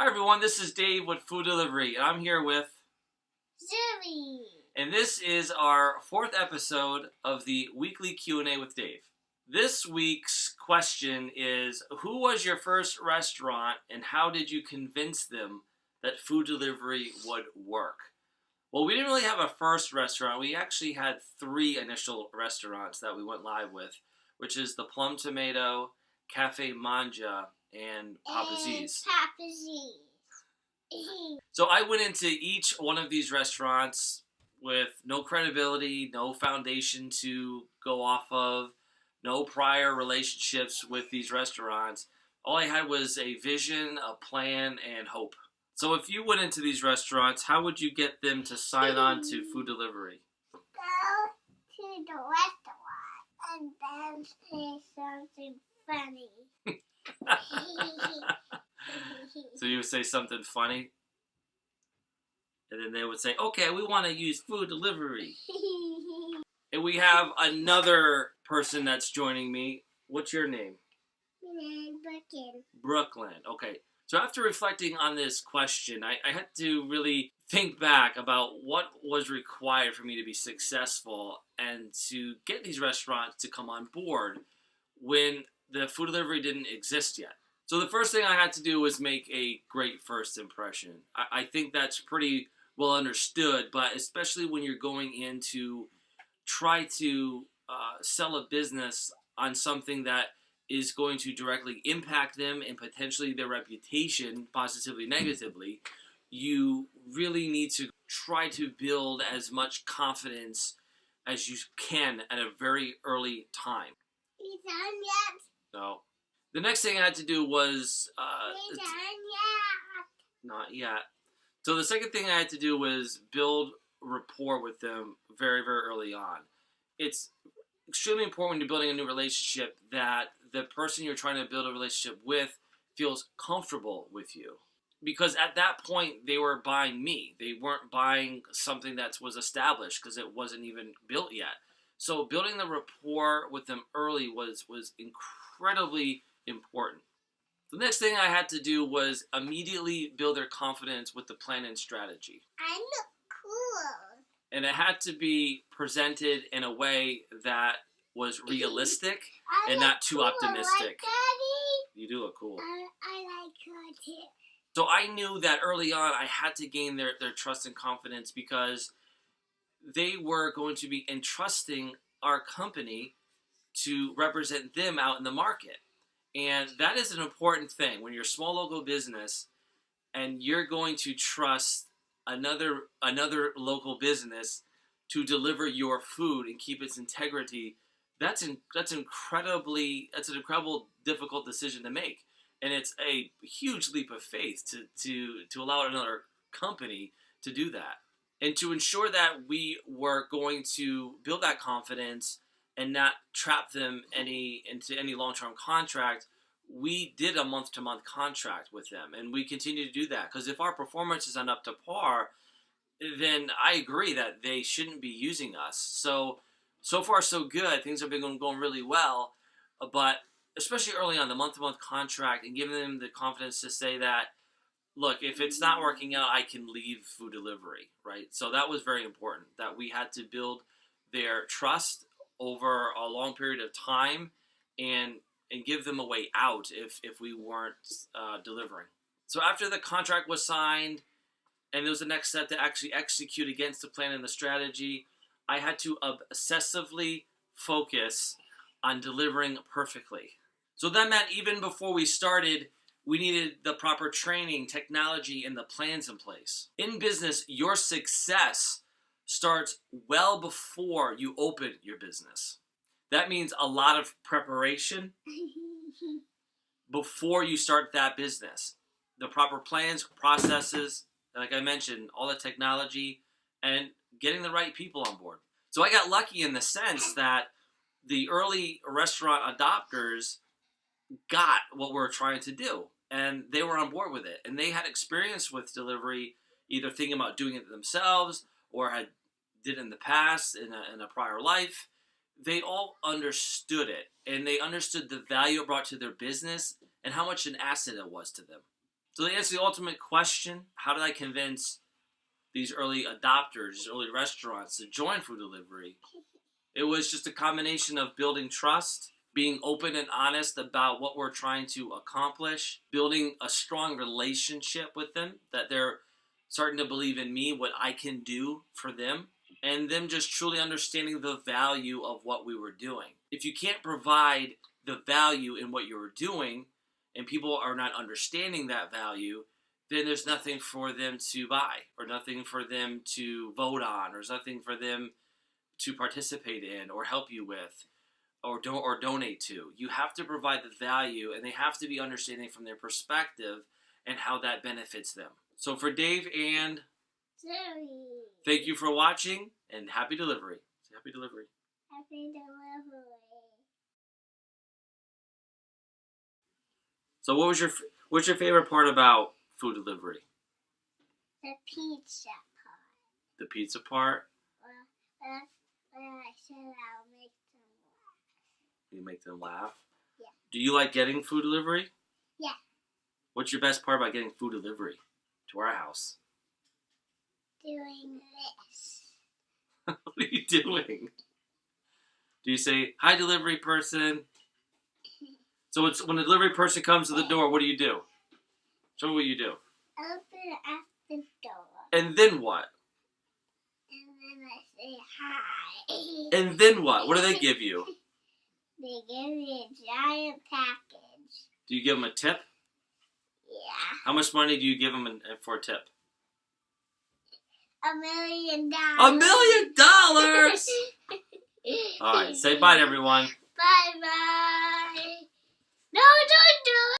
Hi everyone, this is Dave with Food Delivery, and I'm here with Zuri. and this is our fourth episode of the weekly Q&A with Dave. This week's question is, who was your first restaurant and how did you convince them that food delivery would work? Well, we didn't really have a first restaurant. We actually had three initial restaurants that we went live with, which is the Plum Tomato, Cafe Manja, and Papa Z's. Papa Z's. So I went into each one of these restaurants with no credibility, no foundation to go off of, no prior relationships with these restaurants. All I had was a vision, a plan, and hope. So if you went into these restaurants, how would you get them to sign on to food delivery? Go to the restaurant and then say something funny. So you would say something funny, and then they would say, okay, we want to use food delivery. And we have another person that's joining me. What's your name? Brooklyn. Okay. So after reflecting on this question, I had to really think back about what was required for me to be successful and to get these restaurants to come on board when the food delivery didn't exist yet. So the first thing I had to do was make a great first impression. I think that's pretty well understood, but especially when you're going in to try to sell a business on something that is going to directly impact them and potentially their reputation, positively, negatively, you really need to try to build as much confidence as you can at a very early time. You done yet? So the next thing I had to do was You done yet? not yet. So the second thing I had to do was build rapport with them very, very early on. It's extremely important when you're building a new relationship that the person you're trying to build a relationship with feels comfortable with you. Because at that point, they were buying me. They weren't buying something that was established because it wasn't even built yet. So building the rapport with them early was incredibly important. The next thing I had to do was immediately build their confidence with the plan and strategy. I look cool. And it had to be presented in a way that was realistic I and look not too cool, optimistic. Right, Daddy? You do look cool. I like your too. So I knew that early on I had to gain their trust and confidence because they were going to be entrusting our company to represent them out in the market. And that is an important thing. When you're a small local business and you're going to trust another local business to deliver your food and keep its integrity, that's an incredible difficult decision to make. And it's a huge leap of faith to allow another company to do that. And to ensure that we were going to build that confidence and not trap them into any long-term contract, we did a month-to-month contract with them. And we continue to do that. Because if our performance isn't up to par, then I agree that they shouldn't be using us. So far so good. Things have been going really well. But especially early on, the month-to-month contract and giving them the confidence to say that, look, if it's not working out, I can leave food delivery, right? So that was very important, that we had to build their trust over a long period of time and give them a way out if we weren't delivering. So after the contract was signed and there was the next step to actually execute against the plan and the strategy, I had to obsessively focus on delivering perfectly. So that meant even before we started, we needed the proper training, technology, and the plans in place. In business, your success starts well before you open your business. That means a lot of preparation before you start that business. The proper plans, processes, like I mentioned, all the technology, and getting the right people on board. So I got lucky in the sense that the early restaurant adopters got what we're trying to do, and they were on board with it. And they had experience with delivery, either thinking about doing it themselves or had did it in the past in a prior life. They all understood it, and they understood the value it brought to their business and how much an asset it was to them. So to answer the ultimate question, how did I convince these early adopters, these early restaurants to join food delivery? It was just a combination of building trust, being open and honest about what we're trying to accomplish, building a strong relationship with them, that they're starting to believe in me, what I can do for them, and them just truly understanding the value of what we were doing. If you can't provide the value in what you were doing, and people are not understanding that value, then there's nothing for them to buy, or nothing for them to vote on, or there's nothing for them to participate in, or help you with, or donate to. You have to provide the value, and they have to be understanding from their perspective and how that benefits them. So for Dave and Sorry. thank you for watching, and happy delivery. Say happy delivery. Happy delivery. So what's your favorite part about food delivery? The pizza part. The pizza part? When I said I'll make them laugh. You make them laugh? Yeah. Do you like getting food delivery? Yeah. What's your best part about getting food delivery to our house? Doing this. What are you doing? Do you say, hi, delivery person? So it's when the delivery person comes to the door, what do you do? Show me what you do. Open up the door. And then what? And then I say hi. And then what? What do they give you? They give me a giant package. Do you give them a tip? Yeah. How much money do you give them for a tip? $1 million. $1 million! All right, say bye to everyone. Bye bye. No, don't do it.